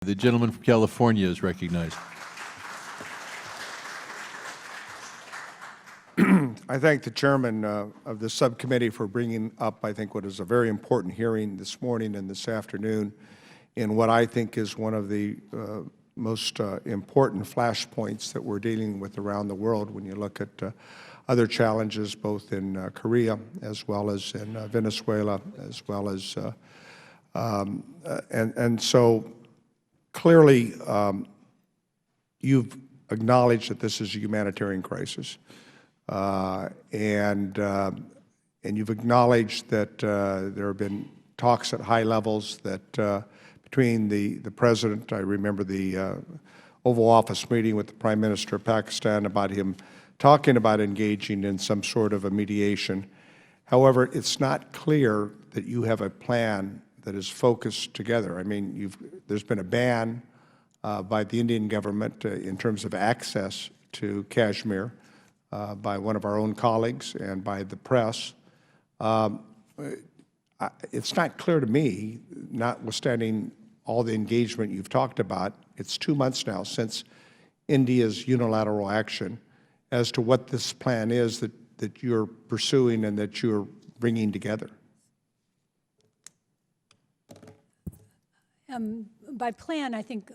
The gentleman from California is recognized. I thank the chairman of the subcommittee for bringing up, I think, what is a very important hearing this morning and this afternoon in what I think is one of the most important flashpoints that we're dealing with around the world when you look at other challenges both in Korea as well as in Venezuela as well as and so clearly you've acknowledged that this is a humanitarian crisis. And you've acknowledged that there have been talks at high levels that between the President, I remember the Oval Office meeting with the Prime Minister of Pakistan about him talking about engaging in some sort of a mediation. However, it's not clear that you have a plan that is focused together. I mean, there's been a ban by the Indian government in terms of access to Kashmir. By one of our own colleagues and by the press. It's not clear to me, notwithstanding all the engagement you've talked about, it's 2 months now since India's unilateral action, as to what this plan is that you're pursuing and that you're bringing together. By plan, I think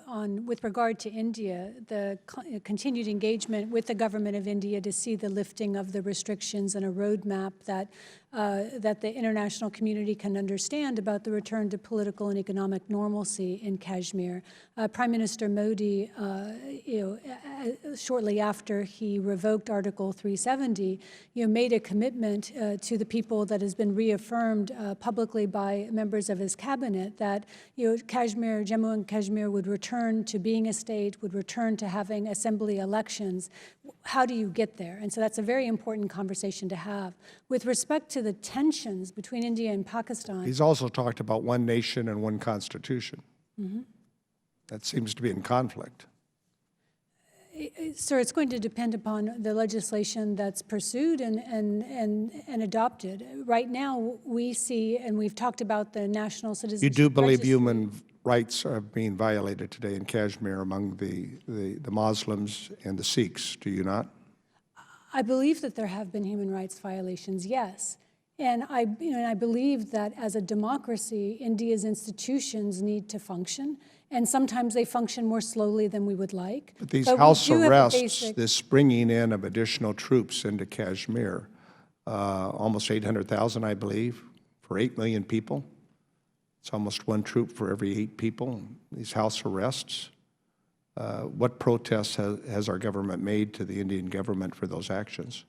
with regard to India, the continued engagement with the government of India to see the lifting of the restrictions and a roadmap that the international community can understand about the return to political and economic normalcy in Kashmir. Prime Minister Modi, shortly after he revoked Article 370, made a commitment to the people that has been reaffirmed publicly by members of his cabinet that Kashmir, Jammu and Kashmir would return to being a state, would return to having assembly elections. How do you get there? And so that's a very important conversation to have. With respect to the tensions between India and Pakistan. He's also talked about one nation and one constitution. Mm-hmm. That seems to be in conflict. Sir, it's going to depend upon the legislation that's pursued and adopted. Right now, we see, and we've talked about the national citizenship. You do believe human rights are being violated today in Kashmir among the Muslims and the Sikhs, do you not? I believe that there have been human rights violations, yes. And I believe that as a democracy, India's institutions need to function. And sometimes they function more slowly than we would like. But these house arrests, this bringing in of additional troops into Kashmir, almost 800,000, I believe, for 8 million people. It's almost one troop for every 8 people. These house arrests. What protests has our government made to the Indian government for those actions?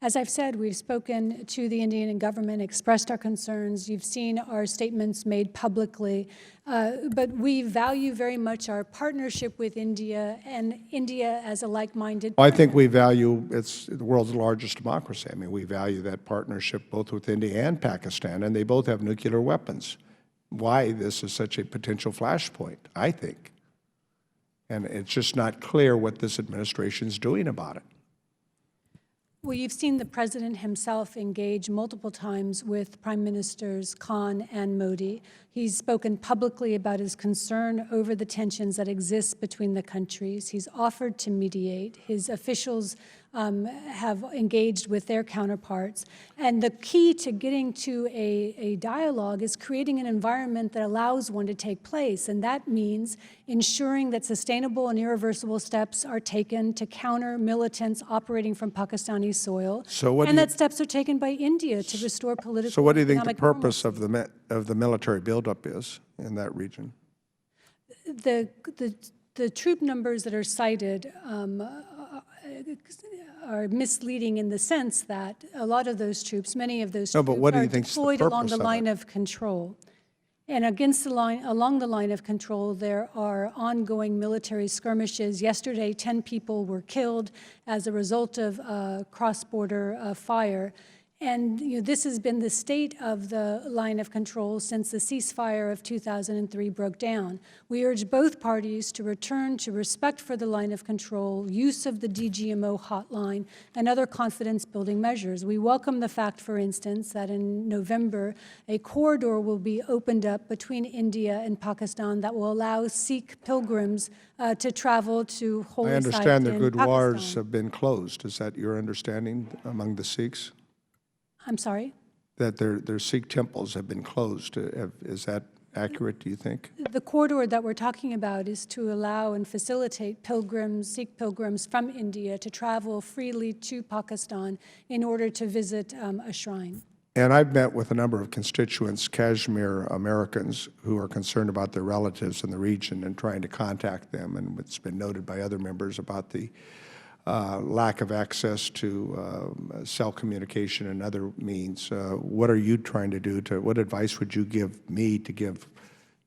As I've said, we've spoken to the Indian government, expressed our concerns. You've seen our statements made publicly. But we value very much our partnership with India and India as a like-minded partner. I think we value, it's the world's largest democracy. I mean, we value that partnership both with India and Pakistan, and they both have nuclear weapons. Why this is such a potential flashpoint, I think. And it's just not clear what this administration is doing about it. Well, you've seen the President himself engage multiple times with Prime Ministers Khan and Modi. He's spoken publicly about his concern over the tensions that exist between the countries. He's offered to mediate. His officials have engaged with their counterparts. And the key to getting to a dialogue is creating an environment that allows one to take place. And that means ensuring that sustainable and irreversible steps are taken to counter militants operating from Pakistani soil. And that steps are taken by India to restore political. So what do you think the purpose of the military buildup is in that region? The troop numbers that are cited are misleading in the sense that a lot of those troops, many of those troops are deployed along the line of control. And along the line of control, there are ongoing military skirmishes. Yesterday, 10 people were killed as a result of cross-border fire. And this has been the state of the line of control since the ceasefire of 2003 broke down. We urge both parties to return to respect for the line of control, use of the DGMO hotline, and other confidence-building measures. We welcome the fact, for instance, that in November, a corridor will be opened up between India and Pakistan that will allow Sikh pilgrims to travel to holy I sites understand the in gurdwaras Pakistan. have been closed. Is that your understanding among the Sikhs? I'm sorry? That their Sikh temples have been closed. Is that accurate, do you think? The corridor that we're talking about is to allow and facilitate pilgrims, Sikh pilgrims from India to travel freely to Pakistan in order to visit a shrine. And I've met with a number of constituents, Kashmir Americans, who are concerned about their relatives in the region and trying to contact them. And it's been noted by other members about the lack of access to cell communication and other means. What are you trying to do what advice would you give me to give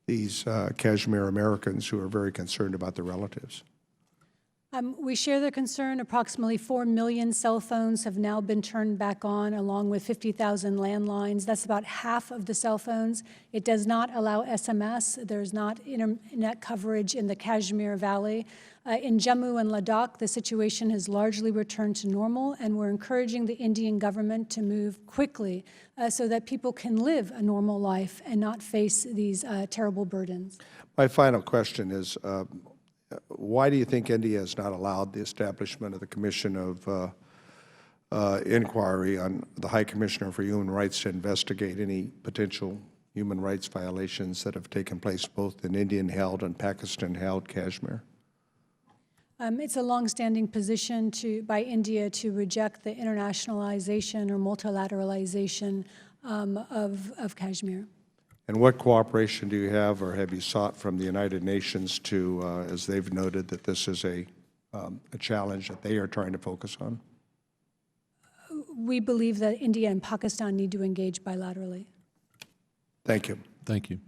these Kashmir Americans who are very concerned about their relatives? We share the concern. Approximately 4 million cell phones have now been turned back on, along with 50,000 landlines. That's about half of the cell phones. It does not allow SMS. There's not internet coverage in the Kashmir Valley. In Jammu and Ladakh, the situation has largely returned to normal, and we're encouraging the Indian government to move quickly so that people can live a normal life and not face these terrible burdens. My final question is, why do you think India has not allowed the establishment of the Commission of Inquiry on the High Commissioner for Human Rights to investigate any potential human rights violations that have taken place both in Indian-held and Pakistan-held Kashmir? It's a longstanding position by India to reject the internationalization or multilateralization of Kashmir. And what cooperation do you have or have you sought from the United Nations to, as they've noted, that this is a challenge that they are trying to focus on? We believe that India and Pakistan need to engage bilaterally. Thank you. Thank you.